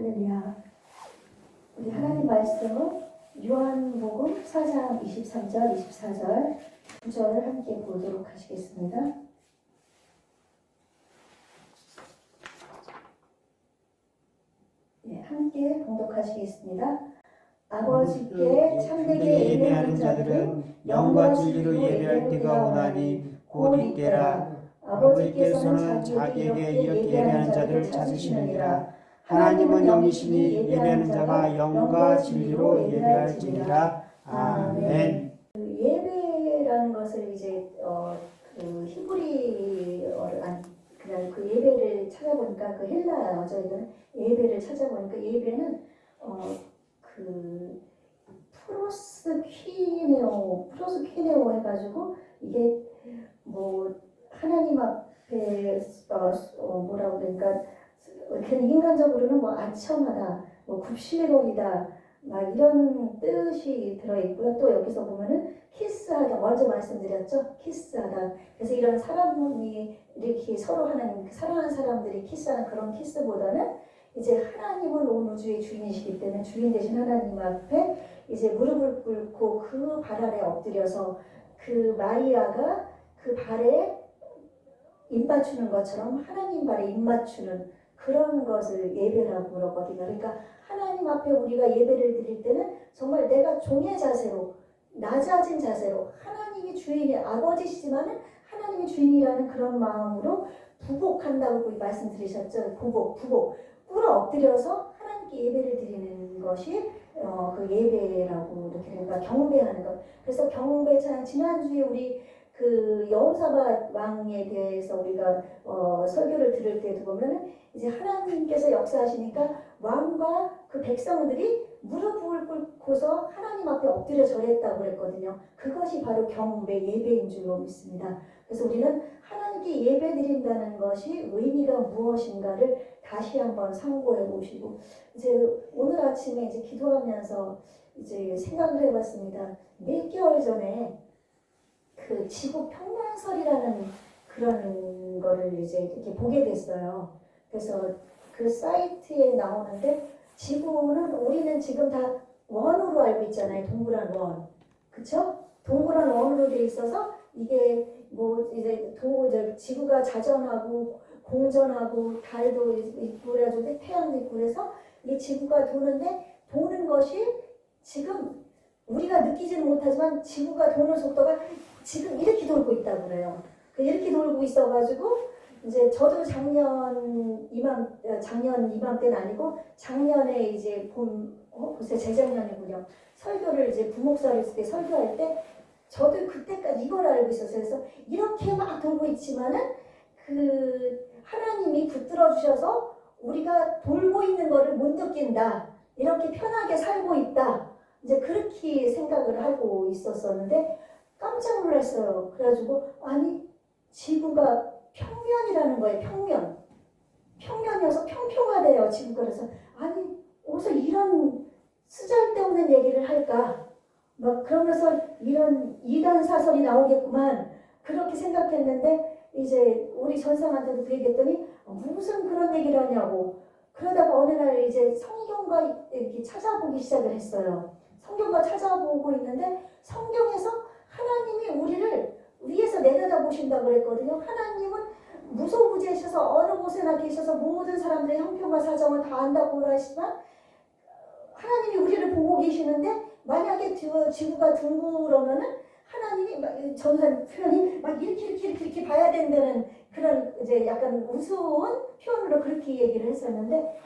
할렐루야. 우리 하나님 말씀은 요한복음 4장 23절, 24절 두 절을 함께 보도록 하시겠습니다. 함께 봉독하시겠습니다. 아버지께 참되게 예배하는 자들은 영과 진리로 예배할 때가 오나니 곧 이때라. 아버지께서는 자기에게 이렇게 예배하는 자들을 찾으시느니라. 하나님은 영이시니 예배하는 자가 영과 진리로 예배할지니라. 아멘. 예배라는 것을 이제 그 히브리어를 그냥 그 예배를 찾아보니까 그 헬라어적인 예배를 찾아보니까 예배는 그 프로스퀴네오 해가지고 이게 뭐 하나님 앞에 뭐라고 그러니까 그냥 인간적으로는 뭐 아첨하다, 뭐 굽실거리다, 막 이런 뜻이 들어있고요. 또 여기서 보면은 키스하다, 먼저 말씀드렸죠. 키스하다. 그래서 이런 사람이 이렇게 서로 하나님 사랑하는 사람들이 키스하는 그런 키스보다는 이제 하나님은 온 우주의 주인이시기 때문에 주인 되신 하나님 앞에 이제 무릎을 꿇고 그 발 아래 엎드려서 그 마리아가 그 발에 입 맞추는 것처럼 하나님 발에 입 맞추는 그런 것을 예배라고 그러거든요. 그러니까 하나님 앞에 우리가 예배를 드릴 때는 정말 내가 종의 자세로 낮아진 자세로 하나님이 주인이 아버지시지만은 하나님이 주인이라는 그런 마음으로 부복한다고 말씀드리셨죠. 부복 꿇어 엎드려서 하나님께 예배를 드리는 것이 그 예배라고 이렇게 그러니까 경배하는 것. 그래서 경배 찬양 지난주에 우리 그 여호사밧 왕에 대해서 우리가 설교를 들을 때도 보면은 이제 하나님께서 역사하시니까 왕과 그 백성들이 무릎을 꿇고서 하나님 앞에 엎드려 절했다고 그랬거든요. 그것이 바로 경배 예배인 줄로 믿습니다. 그래서 우리는 하나님께 예배 드린다는 것이 의미가 무엇인가를 다시 한번 상고해 보시고 이제 오늘 아침에 이제 기도하면서 이제 생각을 해봤습니다. 몇 개월 전에 그 지구 평면설이라는 그런 거를 이제 이렇게 보게 됐어요. 그래서 그 사이트에 나오는데 지구는 우리는 지금 다 원으로 알고 있잖아요. 동그란 원. 그쵸? 동그란 원으로 돼 있어서 이게 뭐 이제 지구가 자전하고 공전하고 달도 있고 그래가지고 태양도 있고 그래서 이 지구가 도는 것이 지금 우리가 느끼지는 못하지만 지구가 도는 속도가 지금 이렇게 돌고 있다고 그래요. 이렇게 돌고 있어가지고 이제 저도 작년 이맘때는 아니고 작년에 이제 벌써 재작년이군요. 설교를 이제 부목사를 했을 때 설교할 때 저도 그때까지 이걸 알고 있었어요. 그래서 이렇게 막 돌고 있지만은 그 하나님이 붙들어 주셔서 우리가 돌고 있는 거를 못 느낀다. 이렇게 편하게 살고 있다. 이제 그렇게 생각을 하고 있었었는데 깜짝 놀랐어요. 그래가지고 아니 지구가 평면이라는 거예요. 평면이어서 평평하대요. 지구가. 그래서 아니 어디서 이런 쓰잘데없는 얘기를 할까 막 그러면서 이런 이단 사설이 나오겠구만 그렇게 생각했는데 이제 우리 전상한테도 그 얘기했더니 무슨 그런 얘기를 하냐고. 그러다가 어느 날 이제 성경과 이렇게 찾아보기 시작을 했어요. 성경과 찾아보고 있는데 성경에서 하나님이 우리를 위에서 내려다 보신다고 그랬거든요. 하나님은 무소부재하셔서 어느 곳에나 계셔서 모든 사람들의 형편과 사정을 다 안다고 하시지만 하나님이 우리를 보고 계시는데 만약에 지구가 둥그러면은 하나님이 전한 표현이 막 이렇게 봐야 된다는 그런 이제 약간 우스운 표현으로 그렇게 얘기를 했었는데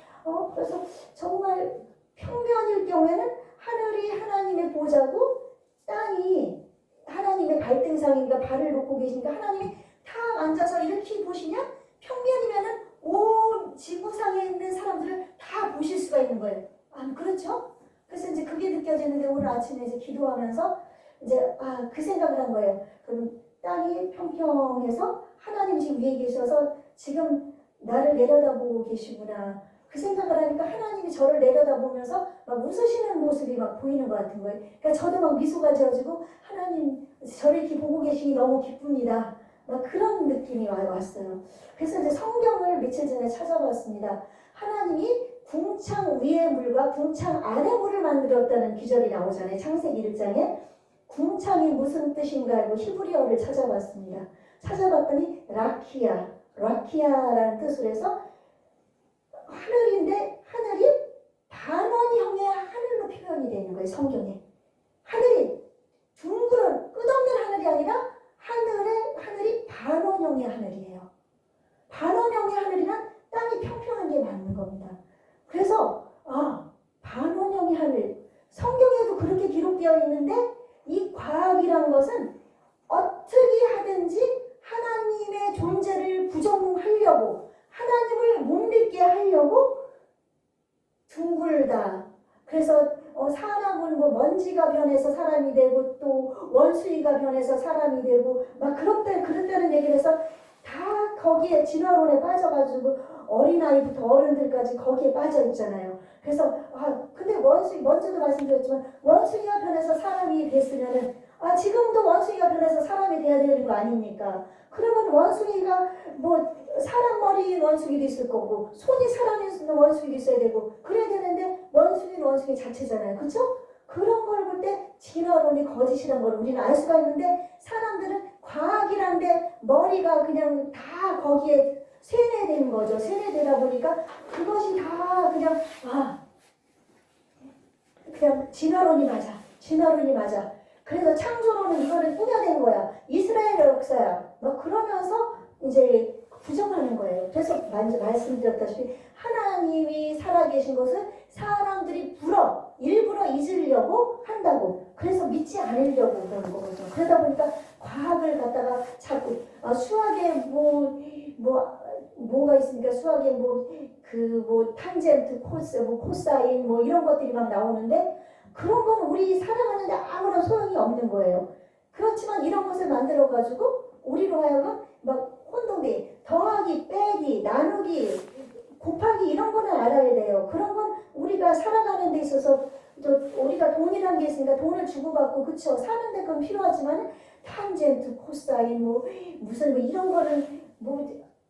그래서 정말 평면일 경우에는 하늘이 하나님의 보좌고 땅이 하나님의 발등상이니까 발을 놓고 계시니까 하나님이 다 앉아서 이렇게 보시냐? 평면이면은 온 지구상에 있는 사람들을 다 보실 수가 있는 거예요. 그렇죠? 그래서 이제 그게 느껴지는데 오늘 아침에 이제 기도하면서 이제 그 생각을 한 거예요. 그럼 땅이 평평해서 하나님 지금 위에 계셔서 지금 나를 내려다보고 계시구나. 그 생각을 하니까 하나님이 저를 내려다보면서 막 웃으시는 모습이 막 보이는 것 같은 거예요. 그러니까 저도 막 미소가 지어지고 하나님 저를 이렇게 보고 계시니 너무 기쁩니다. 막 그런 느낌이 왔어요. 그래서 이제 성경을 며칠 전에 찾아봤습니다. 하나님이 궁창 위의 물과 궁창 아래 물을 만들었다는 기절이 나오잖아요. 창세기 1장에. 궁창이 무슨 뜻인가 하고 히브리어를 찾아봤습니다. 찾아봤더니 라키아라는 뜻으로 해서 하늘인데 하늘이 반원형의 하늘로 표현이 되는 거예요. 성경에. 하늘이 둥그런 끝없는 하늘이 아니라 하늘이 반원형의 하늘이에요. 반원형의 하늘이란 땅이 평평한 게 맞는 겁니다. 그래서 반원형의 하늘, 성경에도 그렇게 기록되어 있는데 이 과학이란 것은 어떻게 하든지 하나님의 존재를 부정하려고, 하나님을 못 믿게 하려고 둥글다. 그래서 사람은 뭐 먼지가 변해서 사람이 되고 또 원숭이가 변해서 사람이 되고 막 그렇다는 얘기를 해서 다 거기에 진화론에 빠져가지고 어린아이부터 어른들까지 거기에 빠져 있잖아요. 그래서 근데 먼저도 말씀드렸지만 원숭이가 변해서 사람이 됐으면은 지금도 원숭이가 변해서 사람이 돼야 되는 거 아닙니까? 그러면 원숭이가 뭐 사람 머리인 원숭이도 있을 거고 손이 사람인 원숭이도 있어야 되고 그래야 되는데 원숭이는 원숭이 자체잖아요. 그렇죠? 그런 걸 볼 때 진화론이 거짓이란 걸 우리는 알 수가 있는데 사람들은 과학이란데 머리가 그냥 다 거기에 세뇌되는 거죠. 세뇌되다 보니까 그것이 다 그냥 진화론이 맞아. 그래서 창조론은 이거를 꾸며낸 거야. 이스라엘의 역사야. 막 그러면서 이제 부정하는 거예요. 그래서 말씀드렸다시피 하나님이 살아계신 것을 사람들이 일부러 잊으려고 한다고. 그래서 믿지 않으려고 그러는 거거든요. 그러다 보니까 과학을 갖다가 자꾸 수학에 뭐가 있습니까? 수학에 탄젠트, 코사인 이런 것들이 막 나오는데 그런 건 우리 살아가는데 아무런 소용이 없는 거예요. 그렇지만 이런 것을 만들어가지고 우리로 하여금 막 혼동돼 더하기, 빼기, 나누기, 곱하기 이런 거는 알아야 돼요. 그런 건 우리가 살아가는 데 있어서 우리가 돈이라는 게 있으니까 돈을 주고받고 그쵸? 사는 데 그건 필요하지만 탄젠트, 코사인 이런 거는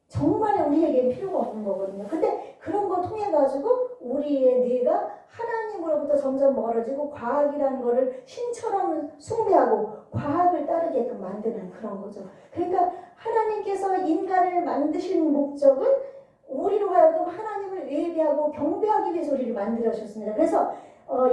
정말 우리에게는 필요가 없는 거거든요. 근데 그런 거 통해 가지고 우리의 뇌가 하나님으로부터 점점 멀어지고 과학이라는 거를 신처럼 숭배하고 과학을 따르게끔 만드는 그런 거죠. 그러니까 하나님께서 인간을 만드신 목적은 우리로 하여금 하나님을 예배하고 경배하기 위해서 우리를 만들어주셨습니다. 그래서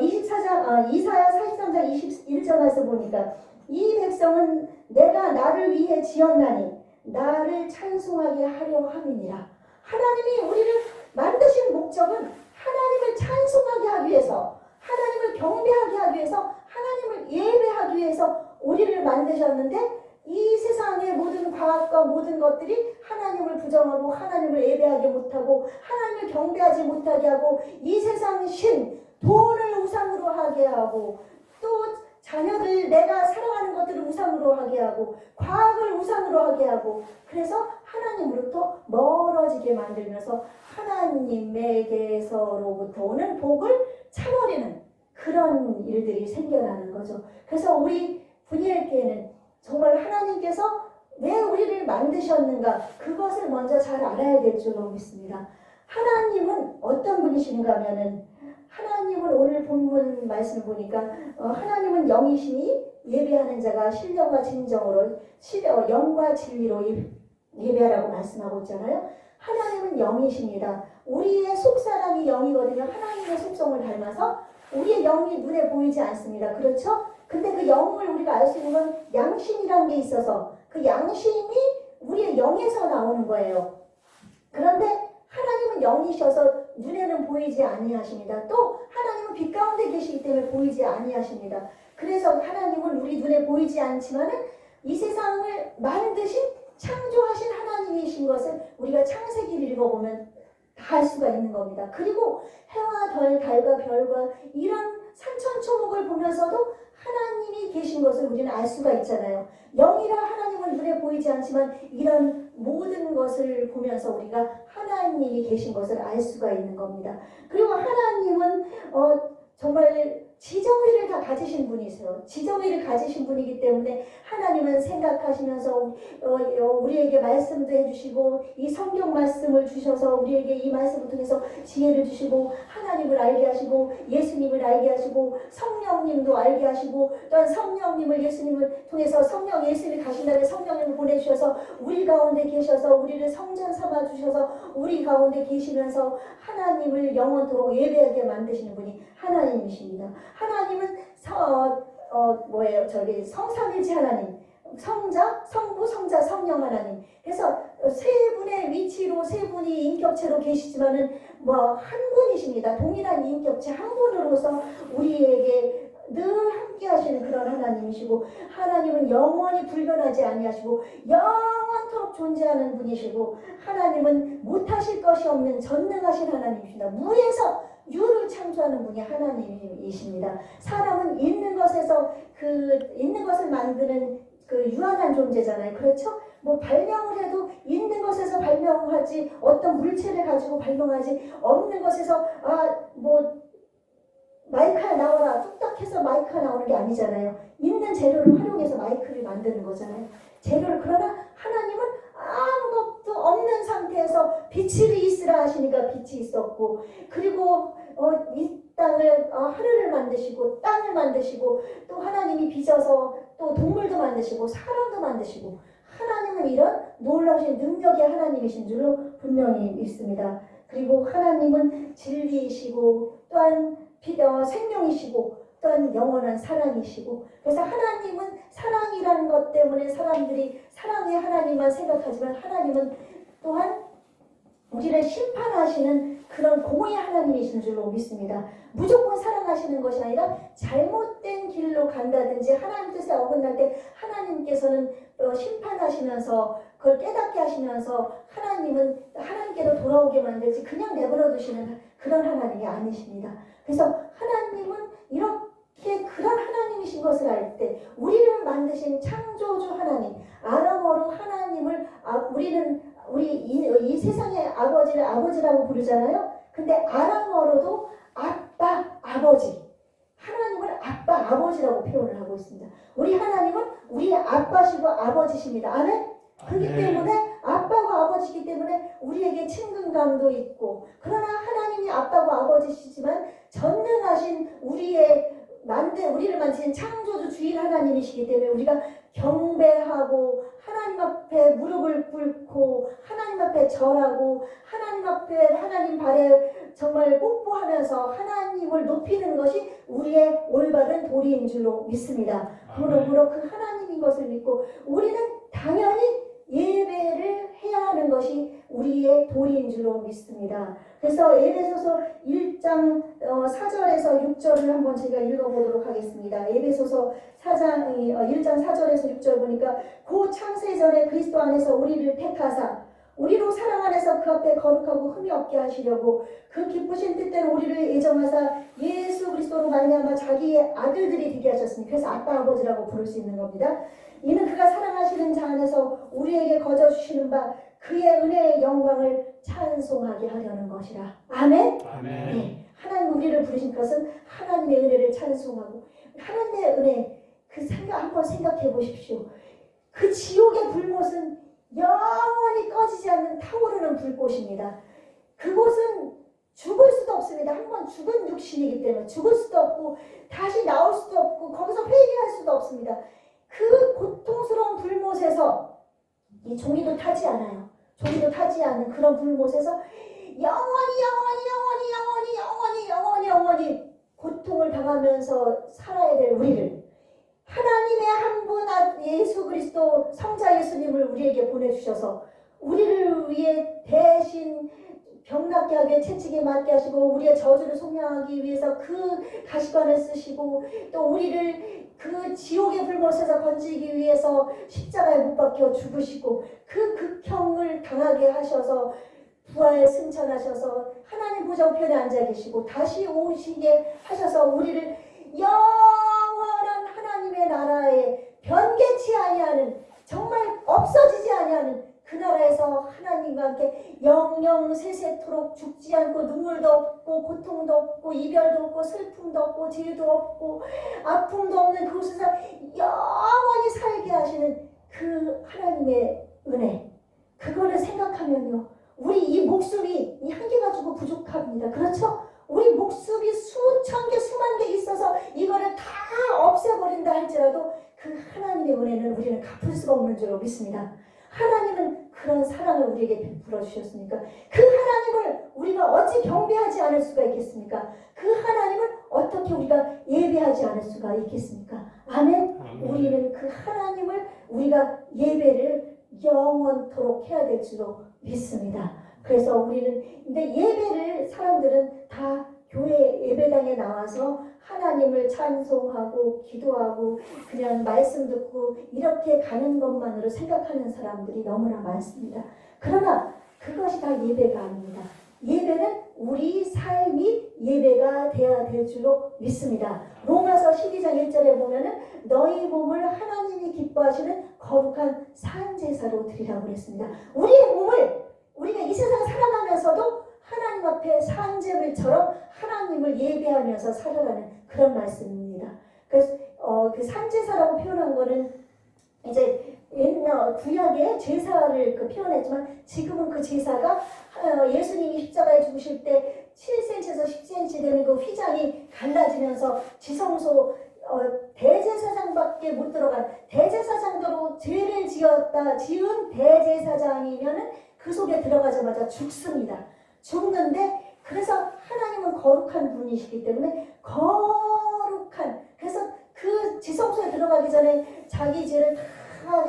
이사야 43장 21절에서 보니까 이 백성은 내가 나를 위해 지었나니 나를 찬송하게 하려 함이니라. 하나님이 우리를 만드신 목적은 하나님을 찬송하게 하기 위해서, 하나님을 경배하게 하기 위해서, 하나님을 예배하기 위해서 우리를 만드셨는데 이 세상의 모든 과학과 모든 것들이 하나님을 부정하고 하나님을 예배하지 못하고 하나님을 경배하지 못하게 하고 이 세상 신, 돈을 우상으로 하게 하고 또 자녀들 내가 사랑하는 것들을 우상으로 하게 하고 과학을 우상으로 하게 하고 그래서 하나님으로부터 멀어지게 만들면서 하나님에게서로부터 오는 복을 차버리는 그런 일들이 생겨나는 거죠. 그래서 우리 분이엘교회는 정말 하나님께서 왜 우리를 만드셨는가 그것을 먼저 잘 알아야 될 줄로 믿습니다. 하나님은 어떤 분이신가 하면은 하나님은 오늘 본문 말씀을 보니까 하나님은 영이시니 예배하는 자가 신령과 진정으로 영과 진리로 예배하라고 말씀하고 있잖아요. 하나님은 영이십니다. 우리의 속사람이 영이거든요. 하나님의 속성을 닮아서 우리의 영이 눈에 보이지 않습니다. 그렇죠? 근데 그 영을 우리가 알 수 있는 건 양심이라는 게 있어서 그 양심이 우리의 영에서 나오는 거예요. 그런데 하나님은 영이셔서 눈에는 보이지 아니하십니다. 또 하나님은 빛 가운데 계시기 때문에 보이지 아니하십니다. 그래서 하나님은 우리 눈에 보이지 않지만 이 세상을 만드신 창조하신 하나님이신 것을 우리가 창세기를 읽어보면 다 알 수가 있는 겁니다. 그리고 해와 달과 별과 이런 산천초목을 보면서도 하나님이 계신 것을 우리는 알 수가 있잖아요. 영이라 하나님은 눈에 보이지 않지만 이런 모든 것을 보면서 우리가 하나님이 계신 것을 알 수가 있는 겁니다. 그리고 하나님은 정말 지정의를 다 가지신 분이세요. 지정의를 가지신 분이기 때문에 하나님은 생각하시면서 우리에게 말씀도 해주시고 이 성경 말씀을 주셔서 우리에게 이 말씀을 통해서 지혜를 주시고 하나님을 알게 하시고 예수님을 알게 하시고 성령님도 알게 하시고 또한 성령님을 예수님을 통해서 성령 예수님이 가신 날에 성령님을 보내주셔서 우리 가운데 계셔서 우리를 성전 삼아 주셔서 우리 가운데 계시면서 하나님을 영원토록 예배하게 만드시는 분이 하나님이십니다. 하나님은 성삼일체 하나님, 성자, 성부, 성자, 성령 하나님. 그래서 세 분의 위치로 세 분이 인격체로 계시지만은 한 분이십니다. 동일한 인격체 한 분으로서 우리에게 늘 함께 하시는 그런 하나님이시고 하나님은 영원히 불변하지 아니하시고 영원토록 존재하는 분이시고 하나님은 못하실 것이 없는 전능하신 하나님이십니다. 무에서 유를 창조하는 분이 하나님이십니다. 사람은 있는 것에서 있는 것을 만드는 유한한 존재잖아요. 그렇죠? 발명을 해도 있는 것에서 발명하지 어떤 물체를 가지고 발명하지 없는 것에서 마이크가 나와라 뚝딱해서 마이크가 나오는 게 아니잖아요. 있는 재료를 활용해서 마이크를 만드는 거잖아요. 재료를. 그러나 하나님은 아무것도 없는 상태에서 빛이 있으라 하시니까 빛이 있었고 그리고 이 땅을 하늘을 만드시고 땅을 만드시고 또 하나님이 빚어서 또 동물도 만드시고 사람도 만드시고 하나님은 이런 놀라우신 능력의 하나님이신 줄로 분명히 믿습니다. 그리고 하나님은 진리이시고 또한 생명이시고 또한 영원한 사랑이시고 그래서 하나님은 사랑이라는 것 때문에 사람들이 사랑의 하나님만 생각하지만 하나님은 또한 우리를 심판하시는 그런 공의 하나님이신 줄로 믿습니다. 무조건 사랑하시는 것이 아니라 잘못된 길로 간다든지 하나님 뜻에 어긋날 때 하나님께서는 심판하시면서 그걸 깨닫게 하시면서 하나님은 하나님께로 돌아오게 만들지 그냥 내버려 두시는 그런 하나님이 아니십니다. 그래서 하나님은 이렇게 그런 하나님이신 것을 알 때 우리를 만드신 창조주 하나님 아람어로 하나님을 이 세상의 아버지를 아버지라고 부르잖아요. 근데 아람어로도 아빠, 아버지 하나님을 아빠, 아버지라고 표현을 하고 있습니다. 우리 하나님은 우리의 아빠시고 아버지십니다. 아멘? 그렇기 때문에 아빠와 아버지이기 때문에 우리에게 친근감도 있고 그러나 하나님이 아빠와 아버지시지만 전능하신 우리를 만드신 창조주 주인 하나님이시기 때문에 우리가 경배하고 하나님 앞에 무릎을 꿇고 하나님 앞에 절하고 하나님 앞에 하나님 발에 정말 뽀뽀하면서 하나님을 높이는 것이 우리의 올바른 도리인 줄로 믿습니다. 그러므로 그 하나님인 것을 믿고 우리는 당연히 예배를 해야 하는 것이 우리의 도리인 줄로 믿습니다. 그래서 에베소서 1장 4절에서 6절을 한번 제가 읽어보도록 하겠습니다. 에베소서 1장 4절에서 6절 보니까 고 창세전에 그리스도 안에서 우리를 택하사 우리로 사랑 안에서 그 앞에 거룩하고 흠이 없게 하시려고 그 기쁘신 뜻대로 우리를 예정하사 예수 그리스도로 말미암아 자기의 아들들이 되게 하셨으니 그래서 아빠 아버지라고 부를 수 있는 겁니다. 이는 그가 사랑하시는 자 안에서 우리에게 거저 주시는 바 그의 은혜의 영광을 찬송하게 하려는 것이라. 아멘? 아멘. 네. 하나님 우리를 부르신 것은 하나님의 은혜를 찬송하고 하나님의 은혜 한번 생각해 보십시오. 그 지옥의 불못은 영원히 꺼지지 않는 타오르는 불꽃입니다. 그곳은 죽을 수도 없습니다. 한번 죽은 육신이기 때문에 죽을 수도 없고 다시 나올 수도 없고 거기서 회개할 수도 없습니다. 그 고통스러운 불못에서 이 종이도 타지 않아요. 종이도 타지 않는 그런 불못에서 영원히 고통을 당하면서 살아야 될 우리를 하나님의 한 분 예수 그리스도 성자 예수님을 우리에게 보내주셔서 우리를 위해 대신 병낫게 하게 채찍에 맞게 하시고 우리의 저주를 속량하기 위해서 그 가시관을 쓰시고 또 우리를 그 지옥의 불못에서 건지기 위해서 십자가에 못 박혀 죽으시고 그 극형을 당하게 하셔서 부활 승천하셔서 하나님 보좌 우편에 앉아 계시고 다시 오시게 하셔서 우리를 영원한 하나님의 나라에 변개치 아니하는 정말 없어지지 아니하는 그 그 나라에서 하나님과 함께 영영 세세토록 죽지 않고 눈물도 없고 고통도 없고 이별도 없고 슬픔도 없고 죄도 없고 아픔도 없는 그곳에서 영원히 살게 하시는 그 하나님의 은혜, 그거를 생각하면요, 우리 이 목숨이 이 한 개 가지고 부족합니다. 그렇죠? 우리 목숨이 수천 개 수만 개 있어서 이거를 다 없애버린다 할지라도 그 하나님의 은혜는 우리는 갚을 수가 없는 줄로 믿습니다. 하나님은 그런 사랑을 우리에게 베풀어 주셨으니까 그 하나님을 우리가 어찌 경배하지 않을 수가 있겠습니까? 그 하나님을 어떻게 우리가 예배하지 않을 수가 있겠습니까? 아멘. 우리는 그 하나님을 우리가 예배를 영원토록 해야 될 줄로 믿습니다. 그래서 우리는 근데 예배를 사람들은 다 교회 예배당에 나와서 하나님을 찬송하고 기도하고 그냥 말씀 듣고 이렇게 가는 것만으로 생각하는 사람들이 너무나 많습니다. 그러나 그것이 다 예배가 아닙니다. 예배는 우리 삶이 예배가 되어야 될 줄로 믿습니다. 로마서 12장 1절에 보면은 너희 몸을 하나님이 기뻐하시는 거룩한 산제사로 드리라고 했습니다. 우리의 몸을 우리가 이 세상 살아가면서도 하나님 앞에 산제물처럼 하나님을 예배하면서 살아가는 그런 말씀입니다. 그래서 그 산제사라고 표현한 거는 이제 옛날 구약의 제사를 표현했지만 지금은 그 제사가 예수님이 십자가에 죽으실 때 7cm에서 10cm 되는 그 휘장이 갈라지면서 지성소 대제사장밖에 못 들어간 대제사장도로 죄를 지은 대제사장이면은 그 속에 들어가자마자 죽습니다. 죽는데 그래서 하나님은 거룩한 분이시기 때문에 거룩한, 그래서 그 지성소에 들어가기 전에 자기 죄를 다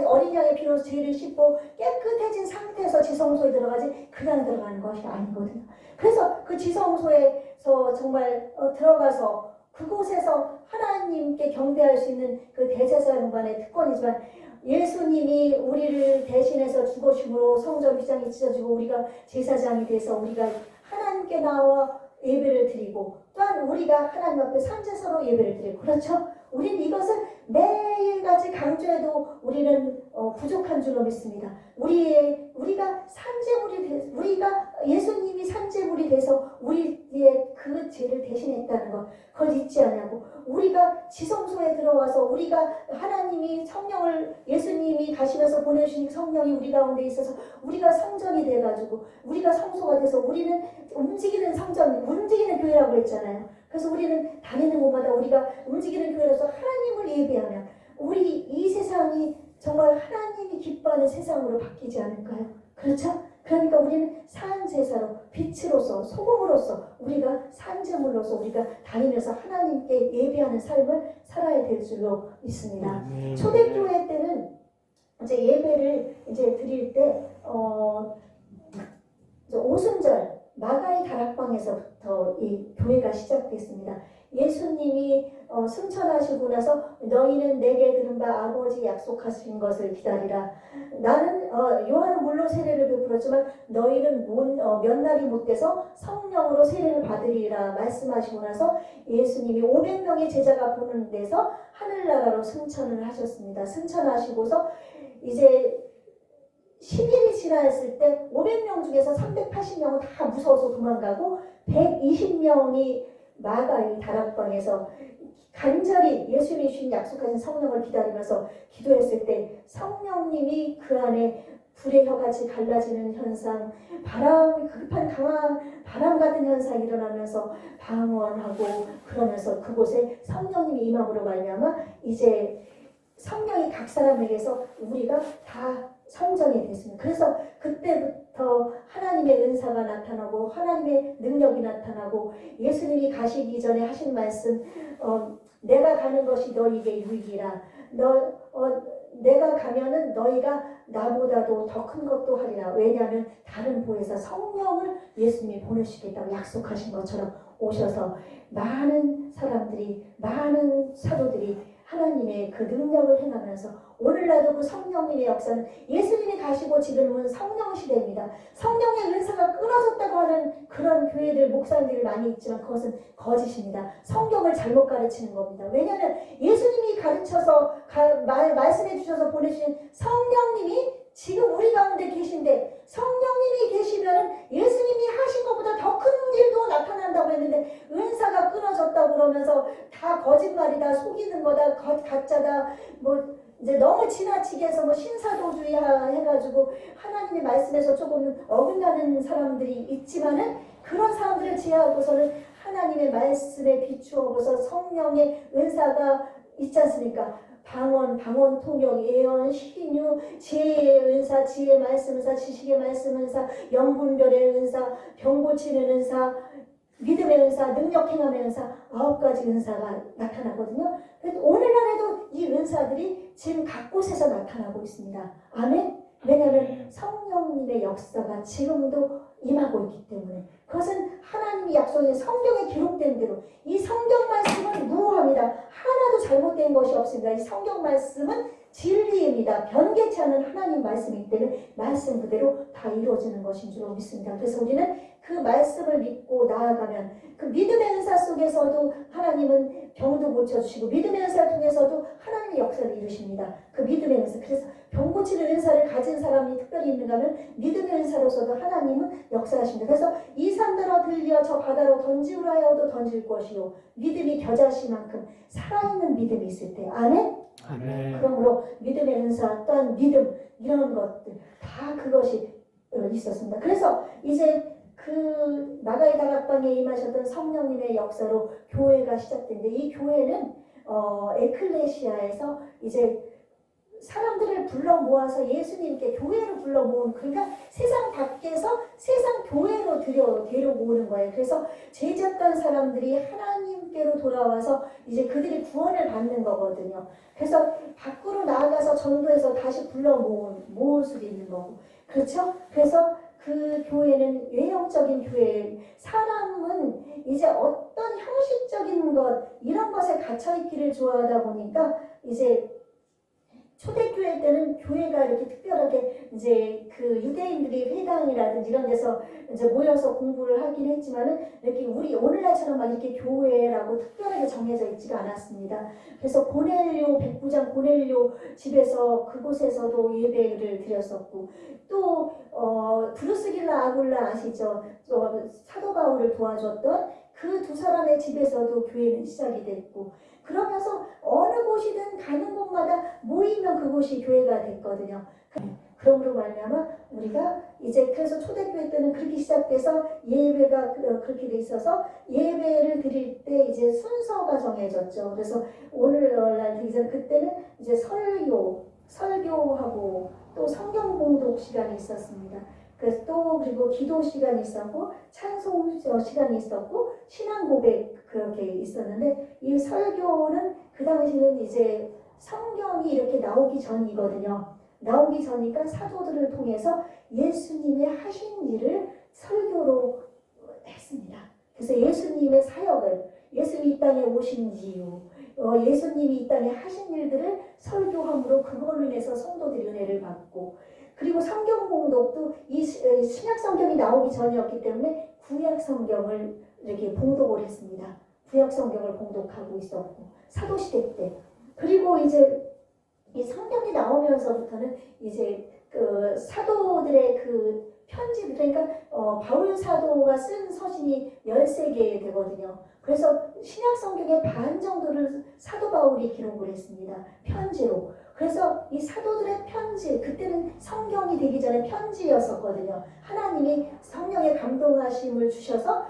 어린 양의 피로 죄를 씻고 깨끗해진 상태에서 지성소에 들어가지 그냥 들어가는 것이 아니거든요. 그래서 그 지성소에서 정말 들어가서 그곳에서 하나님께 경배할 수 있는 그 대제사장만의 특권이지만 예수님이 우리를 대신해서 죽어줌으로 성전 휘장이 찢어지고 우리가 제사장이 돼서 우리가 하나님께 나와 예배를 드리고 또한 우리가 하나님 앞에 산제사로 예배를 드리고, 그렇죠? 우리는 이것을 매일같이 강조해도 우리는 부족한 줄로 믿습니다. 우리가 산제물이 우리가 예수님이 산제물이 돼서 우리의 그 죄를 대신했다는 것, 그걸 잊지 않냐고. 우리가 지성소에 들어와서 우리가 하나님이 성령을 예수님이 가시면서 보내주신 성령이 우리 가운데 있어서 우리가 성전이 돼가지고 우리가 성소가 돼서 우리는 움직이는 성전, 움직이는 교회라고 그랬잖아요. 그래서 우리는 다니는 곳마다 우리가 움직이는 교회로서 하나님을 예배하면 우리 이 세상이 정말 하나님이 기뻐하는 세상으로 바뀌지 않을까요? 그렇죠? 그러니까 우리는 산제사로 빛으로서 소금으로서 우리가 산제물로서 우리가 다니면서 하나님께 예배하는 삶을 살아야 될 줄로 믿습니다. 초대교회 때는 이제 예배를 이제 드릴 때 오순절 마가의 다락방에서부터 이 교회가 시작됐습니다. 예수님이 승천하시고 나서 너희는 내게 들은 바 아버지 약속하신 것을 기다리라. 나는 요한은 물론 세례를 베풀었지만 너희는 몇 날이 못 돼서 성령으로 세례를 받으리라 말씀하시고 나서 예수님이 500명의 제자가 보는 데서 하늘나라로 승천을 하셨습니다. 승천하시고서 이제 10일이 지났을 때 500명 중에서 380명은 다 무서워서 도망가고 120명이 마가의 다락방에서 간절히 예수님이 주신 약속하신 성령을 기다리면서 기도했을 때 성령님이 그 안에 불의 혀같이 갈라지는 현상, 급한 강한 바람 같은 현상이 일어나면서 방언하고 그러면서 그곳에 성령님이 임함으로 말미암아 이제 성령이 각 사람에게서 우리가 다 성전이 됐습니다. 그래서 그때부터 하나님의 은사가 나타나고 하나님의 능력이 나타나고 예수님이 가시기 전에 하신 말씀, 내가 가는 것이 너희에게 유익이라. 내가 가면은 너희가 나보다도 더 큰 것도 하리라. 왜냐하면 다른 보혜사 성령을 예수님이 보내시겠다고 약속하신 것처럼 오셔서 많은 사람들이, 많은 사도들이 하나님의 그 능력을 행하면서 오늘날도 그 성령님의 역사는 예수님이 가시고 지금은 성령 시대입니다. 성령의 은사가 끊어졌다고 하는 그런 교회들, 목사님들이 많이 있지만 그것은 거짓입니다. 성경을 잘못 가르치는 겁니다. 왜냐하면 예수님이 가르쳐서 말씀해 주셔서 보내주신 성령님이 지금 우리 가운데 계신데 성령님이 계시면은 예수님이 하신 것보다 더 큰 일도 나타난다고 했는데 은사가 끊어졌다고 그러면서 다 거짓말이다, 속이는 거다, 가짜다, 뭐 이제 너무 지나치게 해서 뭐 신사도주의 해가지고 하나님의 말씀에서 조금 어긋나는 사람들이 있지만은 그런 사람들을 제하고서는 하나님의 말씀에 비추어서 성령의 은사가 있지 않습니까? 방언, 통역, 예언, 신유, 지혜의 은사, 지혜의 말씀 은사, 지식의 말씀 은사, 영분별의 은사, 병 고치는 은사, 믿음의 은사, 능력 행함의 은사, 9가지 은사가 나타나거든요. 오늘날에도 이 은사들이 지금 각 곳에서 나타나고 있습니다. 아멘? 왜냐하면 성령님의 역사가 지금도 임하고 있기 때문에 그것은 하나님이 약속인 성경에 기록된 대로 이 성경 말씀은 무효합니다. 하나도 잘못된 것이 없습니다. 이 성경 말씀은 진리입니다. 변개치 않은 하나님 말씀이기 때문에 말씀 그대로 다 이루어지는 것인 줄 믿습니다. 그래서 우리는 그 말씀을 믿고 나아가면 그 믿음의 은사 속에서도 하나님은 병도 고쳐주시고 믿음의 은사를 통해서도 하나님의 역사를 이루십니다. 그 믿음의 은사. 그래서 병 고치는 은사를 가진 사람이 특별히 있는가 하면 믿음의 은사로서도 하나님은 역사하십니다. 그래서 이 산더러 들려 저 바다로 던지우라 하여도 던질 것이요 믿음이 겨자씨만큼 살아있는 믿음이 있을 때 아멘? 아멘. 그러므로 믿음의 은사 또한 믿음 이런 것들 다 그것이 있었습니다. 그래서 이제 그 나가의 다락방에 임하셨던 성령님의 역사로 교회가 시작된데 이 교회는 에클레시아에서 이제 사람들을 불러 모아서 예수님께 교회를 불러 모은 그러니까 세상 밖에서 세상 교회로 데려오는 거예요. 그래서 죄졌던 사람들이 하나님께로 돌아와서 이제 그들이 구원을 받는 거거든요. 그래서 밖으로 나아가서 전도해서 다시 불러 모을 수도 있는 거고 그렇죠? 그래서 그 교회는 외형적인 교회예요. 사람은 이제 어떤 형식적인 것 이런 것에 갇혀있기를 좋아하다 보니까 이제 초대교회 때는 교회가 이렇게 특별하게 이제 그 유대인들이 회당이라든지 이런 데서 이제 모여서 공부를 하긴 했지만은 이렇게 우리 오늘날처럼 막 이렇게 교회라고 특별하게 정해져 있지가 않았습니다. 그래서 고넬료 백부장 고넬료 집에서 그곳에서도 예배를 드렸었고 또 브루스길라 아굴라 아시죠? 사도 바울을 도와줬던 그 두 사람의 집에서도 교회는 시작이 됐고 그러면서 어느 곳이든 가는 곳마다 모이면 그곳이 교회가 됐거든요. 그러므로 말미암아 우리가 이제 그래서 초대교회 때는 그렇게 시작돼서 예배가 그렇게 돼 있어서 예배를 드릴 때 이제 순서가 정해졌죠. 그래서 오늘날 이제 그때는 이제 설교하고 또 성경 봉독 시간이 있었습니다. 그래서 또 그리고 기도 시간이 있었고 찬송 시간이 있었고 신앙 고백 그렇게 있었는데 이 설교는 그 당시는 이제 성경이 이렇게 나오기 전이거든요. 나오기 전이니까 사도들을 통해서 예수님의 하신 일을 설교로 했습니다. 그래서 예수님의 사역을 예수님이 이 땅에 오신 이유 예수님이 이 땅에 하신 일들을 설교함으로 그걸로 인해서 성도들이 은혜를 받고 그리고 성경 봉독도 이 신약 성경이 나오기 전이었기 때문에 구약 성경을 이렇게 봉독을 했습니다. 구약 성경을 봉독하고 있었고 사도시대 때 그리고 이제 이 성경이 나오면서부터는 이제 그 사도들의 그 편지 그러니까 바울 사도가 쓴 서신이 13개 되거든요. 그래서 신약 성경의 반 정도를 사도 바울이 기록을 했습니다. 편지로. 그래서 이 사도들의 편지 그때는 성경이 되기 전에 편지였었거든요. 하나님이 성령의 감동하심을 주셔서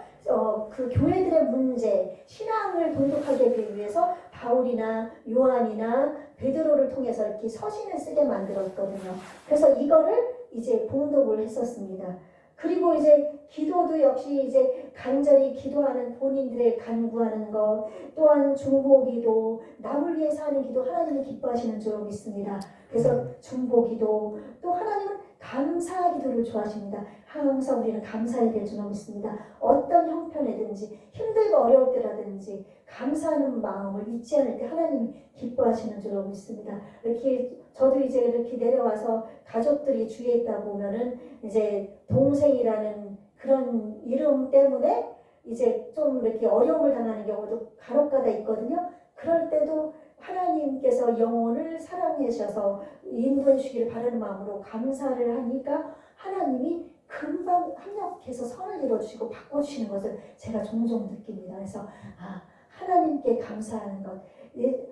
그 교회들의 문제, 신앙을 돈독하게 하기 위해서 바울이나 요한이나 베드로를 통해서 이렇게 서신을 쓰게 만들었거든요. 그래서 이거를 이제 봉독을 했었습니다. 그리고 이제 기도도 역시 이제 간절히 기도하는 본인들의 간구하는 것 또한 중보기도 남을 위해서 하는 기도 하나님이 기뻐하시는 줄 믿습니다. 그래서 중보기도 또 하나님은 감사 기도를 좋아하십니다. 항상 우리는 감사해야 될 줄 믿습니다. 어떤 형편이든지 힘들고 어려울 때라든지 감사하는 마음을 잊지 않을 때 하나님이 기뻐하시는 줄 믿습니다. 이렇게 저도 이제 이렇게 내려와서 가족들이 주위에 있다 보면은 이제 동생이라는 그런 이름 때문에 이제 좀 이렇게 어려움을 당하는 경우도 간혹가다 있거든요. 그럴 때도 하나님께서 영혼을 사랑해 주셔서 인도해 주시기를 바라는 마음으로 감사를 하니까 하나님이 금방 합력해서 선을 이루어주시고 바꿔주시는 것을 제가 종종 느낍니다. 그래서 하나님께 감사하는 것,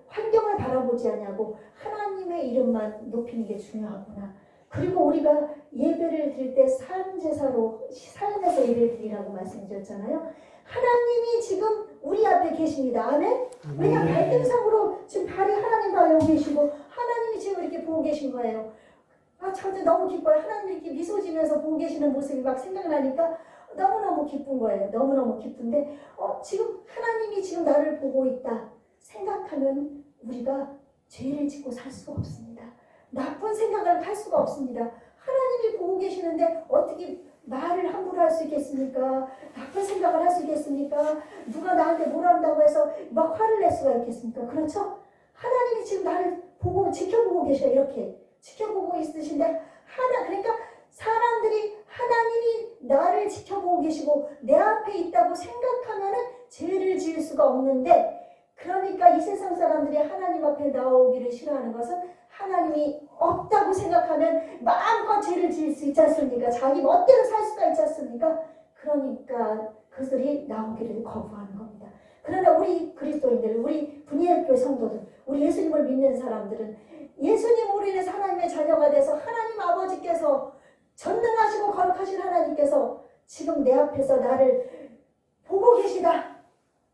환경을 바라보지 않냐고 하나님의 이름만 높이는 게 중요하구나. 그리고 우리가 예배를 드릴 때 삶제사로 삶에서 예배를 드리라고 말씀드렸잖아요. 하나님이 지금 우리 앞에 계십니다. 아멘? 왜냐 발등상으로 지금 발이 하나님 바라보고 계시고 하나님이 지금 이렇게 보고 계신 거예요. 저도 너무 기뻐요. 하나님이 이렇게 미소 지면서 보고 계시는 모습이 막 생각나니까 너무너무 기쁜 거예요. 너무너무 기쁜데 지금 하나님이 지금 나를 보고 있다 생각하면 우리가 죄를 짓고 살 수가 없습니다. 나쁜 생각을 할 수가 없습니다. 하나님이 보고 계시는데 어떻게 말을 함부로 할 수 있겠습니까? 나쁜 생각을 할 수 있겠습니까? 누가 나한테 뭐라 한다고 해서 막 화를 낼 수가 있겠습니까? 그렇죠? 하나님이 지금 나를 보고 지켜보고 계셔요. 이렇게 지켜보고 있으신데 그러니까 사람들이 하나님이 나를 지켜보고 계시고 내 앞에 있다고 생각하면은 죄를 지을 수가 없는데, 그러니까 이 세상 사람들이 하나님 앞에 나오기를 싫어하는 것은 하나님이 없다고 생각하면 마음껏 죄를 지을 수 있지 않습니까? 자기 멋대로 살 수가 있지 않습니까? 그러니까 그들이 나오기를 거부하는 겁니다. 그러나 우리 그리스도인들, 우리 분이엘교회 성도들, 우리 예수님을 믿는 사람들은 예수님으로 인해서 하나님의 자녀가 돼서 하나님 아버지께서 전능하시고 거룩하신 하나님께서 지금 내 앞에서 나를 보고 계시다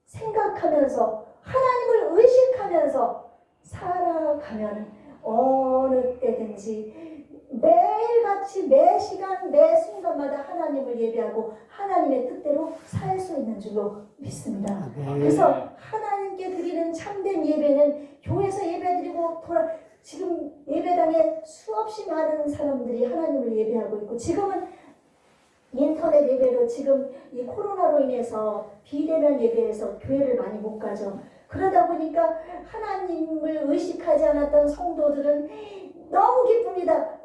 생각하면서 하나님을 의식하면서 살아가면 어느 때든지 매일같이 매 시간 매 순간마다 하나님을 예배하고 하나님의 뜻대로 살 수 있는 줄로 믿습니다. 그래서 하나님께 드리는 참된 예배는 교회에서 예배드리고 지금 예배당에 수없이 많은 사람들이 하나님을 예배하고 있고, 지금은 인터넷 예배로 지금 이 코로나로 인해서 비대면 예배에서 교회를 많이 못 가죠. 그러다 보니까 하나님을 의식하지 않았던 성도들은 너무 기쁩니다.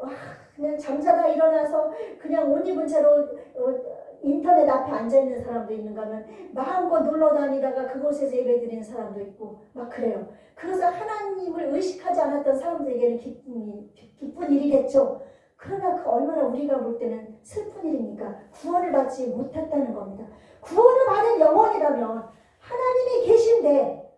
그냥 잠자다 일어나서 그냥 옷 입은 채로 인터넷 앞에 앉아있는 사람도 있는가 하면 마음껏 놀러다니다가 그곳에서 예배드리는 사람도 있고 막 그래요. 그래서 하나님을 의식하지 않았던 사람들에게는 기쁜 일이겠죠. 그러나 그 얼마나 우리가 볼 때는 슬픈 일입니까? 구원을 받지 못했다는 겁니다. 구원을 받은 영혼이라면 하나님이 계신데,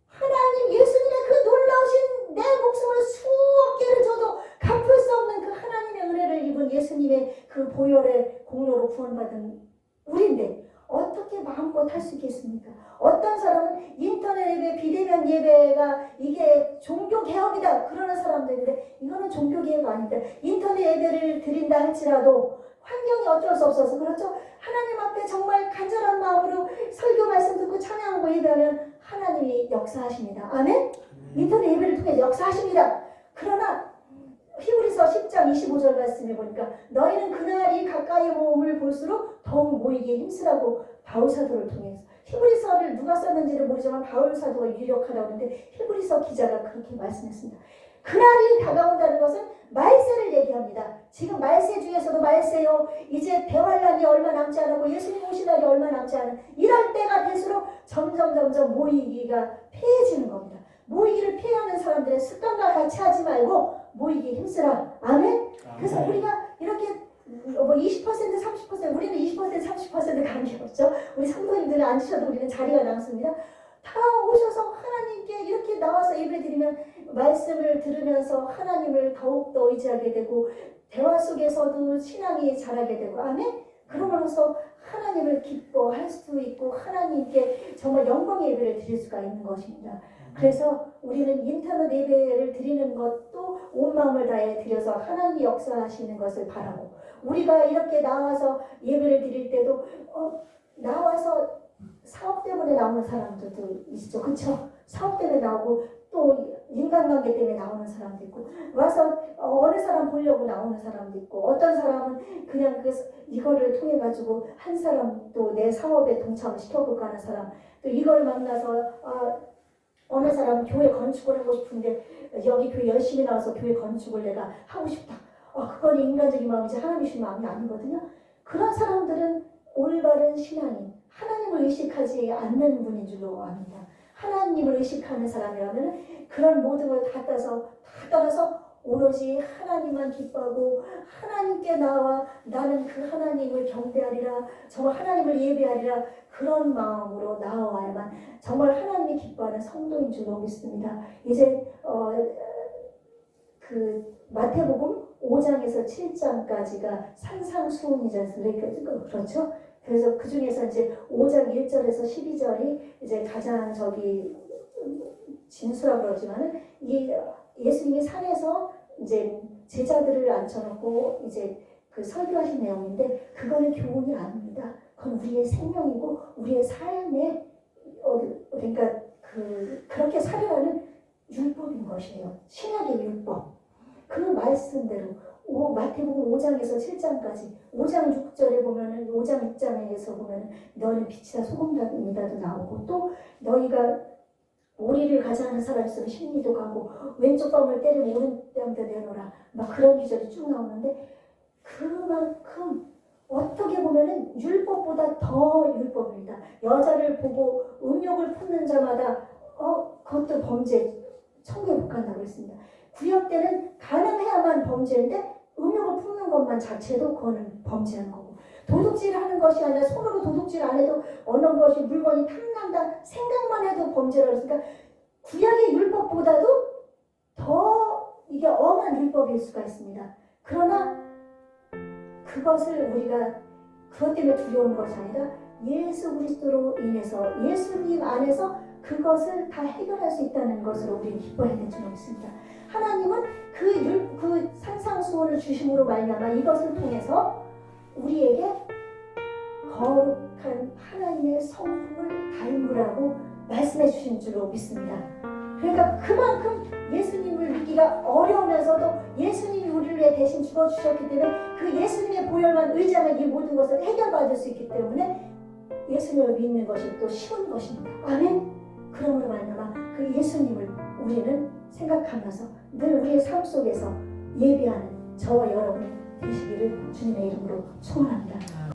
하나님 예수님의 그 놀라우신 내 목숨을 수억 개를 줘도 갚을 수 없는 그 하나님의 은혜를 입은 예수님의 그 보혈의 공로로 구원받은 우리인데 어떻게 마음껏 할 수 있겠습니까? 어떤 사람은 인터넷 예배, 비대면 예배가 이게 종교개혁이다 그러는 사람도 있는데 이거는 종교개혁 아니다. 인터넷 예배를 드린다 할지라도 환경이 어쩔 수 없어서 그렇죠. 하나님 앞에 정말 간절한 마음으로 설교 말씀 듣고 찬양하고 예배하면 하나님이 역사하십니다. 아멘? 인터넷 예배를 통해 역사하십니다. 그러나 히브리서 10장 25절 말씀에 보니까 너희는 그날이 가까이 모음을 볼수록 더욱 모이기에 힘쓰라고 바울사도를 통해서, 히브리서를 누가 썼는지를 모르지만 바울사도가 유력하다고 하는데 히브리서 기자가 그렇게 말씀했습니다. 그날이 다가온다는 것은 말세를 얘기합니다. 지금 말세 중에서도 말세요. 이제 대환란이 얼마 남지 않고 예수님 오신 날이 얼마 남지 않은 이럴 때가 될수록 점점 모이기가 패해지는 겁니다. 모이기를 피하는 사람들의 습관과 같이 하지 말고 모이기 힘쓰라. 아멘? 그래서 우리가 이렇게 20% 30% 우리는 20% 30% 관계없죠. 우리 성도님들은 앉으셔도 우리는 자리가 남습니다. 다 오셔서 하나님께 이렇게 나와서 예배드리면 말씀을 들으면서 하나님을 더욱더 의지하게 되고 대화 속에서도 신앙이 자라게 되고, 아멘? 그러면서 하나님을 기뻐할 수 있고 하나님께 정말 영광의 예배를 드릴 수가 있는 것입니다. 그래서 우리는 인터넷 예배를 드리는 것도 온 마음을 다해 드려서 하나님이 역사하시는 것을 바라고, 우리가 이렇게 나와서 예배를 드릴 때도 나와서 사업 때문에 나오는 사람들도 있죠. 그렇죠? 사업 때문에 나오고 또 인간관계 때문에 나오는 사람도 있고, 와서 어느 사람 보려고 나오는 사람도 있고, 어떤 사람은 그냥 이거를 통해 가지고 한 사람 또 내 사업에 동참을 시켜볼까 하는 사람, 또 이걸 만나서 어느 사람은 교회 건축을 하고 싶은데 여기 교회 열심히 나와서 교회 건축을 내가 하고 싶다. 그건 인간적인 마음이지 하나님이신 마음이 아니거든요. 그런 사람들은 올바른 신앙인, 하나님을 의식하지 않는 분인 줄로 압니다. 하나님을 의식하는 사람이라면 그런 모든 걸 다 떠나서 오로지 하나님만 기뻐하고 하나님께 나와 나는 그 하나님을 경배하리라, 정말 하나님을 예배하리라, 그런 마음으로 나와야만 정말 하나님이 기뻐하는 성도인 줄로 믿습니다. 이제 그 마태복음 5장에서 7장까지가 산상수훈이지 않습니까? 그렇죠? 그래서 그 중에서 이제 5장 1절에서 12절이 이제 가장 진수라고 그러지만은 이 예수님이 산에서 이제 제자들을 앉혀놓고 이제 그 설교하신 내용인데 그거는 교훈이 아닙니다. 그건 우리의 생명이고 우리의 삶의 그러니까 그렇게 살아가는 율법인 것이에요. 신약의 율법. 그 말씀대로 마태복음 5장에서 7장까지 5장 6절에 보면은 5장 6장에서 보면은 너는 빛이다 소금이다도 나오고 또 너희가 오리를 가자 하는 사람 있으면 십리도 가고 왼쪽 뺨을 때리면 오른뺨도 내놓으라 막 그런 기절이 쭉 나오는데 그만큼 어떻게 보면은 율법보다 더 율법입니다. 여자를 보고 음욕을 품는 자마다 그것도 범죄 천국에 못 간다고 했습니다. 구약 때는 가늠해야만 범죄인데 음욕을 품는 것만 자체도 그거는 범죄하는 거고 도둑질 하는 것이 아니라 손으로 도둑질 안 해도 어느 것이 물건이 탐난다 생각만 해도 범죄라고 했으니까 구약의 율법보다도 더 이게 엄한 율법일 수가 있습니다. 그러나 그것을 우리가 그것 때문에 두려운 것이 아니라 예수 그리스도로 인해서 예수님 안에서 그것을 다 해결할 수 있다는 것으로 우리는 기뻐해야 될 줄 믿습니다. 하나님은 그 산상수훈을 주심으로 말미암아 이것을 통해서 우리에게 거룩한 하나님의 성품을 닮으라고 말씀해 주신 줄로 믿습니다. 그러니까 그만큼 예수님을 믿기가 어려우면서도 예수님이 우리를 위해 대신 죽어주셨기 때문에 그 예수님의 보혈만 의지하면 이 모든 것을 해결받을 수 있기 때문에 예수님을 믿는 것이 또 쉬운 것입니다. 아멘. 그러므로 말미암아 그 예수님을 우리는 생각하면서 늘 우리의 삶 속에서 예배하는 저와 여러분 되시기를 주님의 이름으로 축원합니다.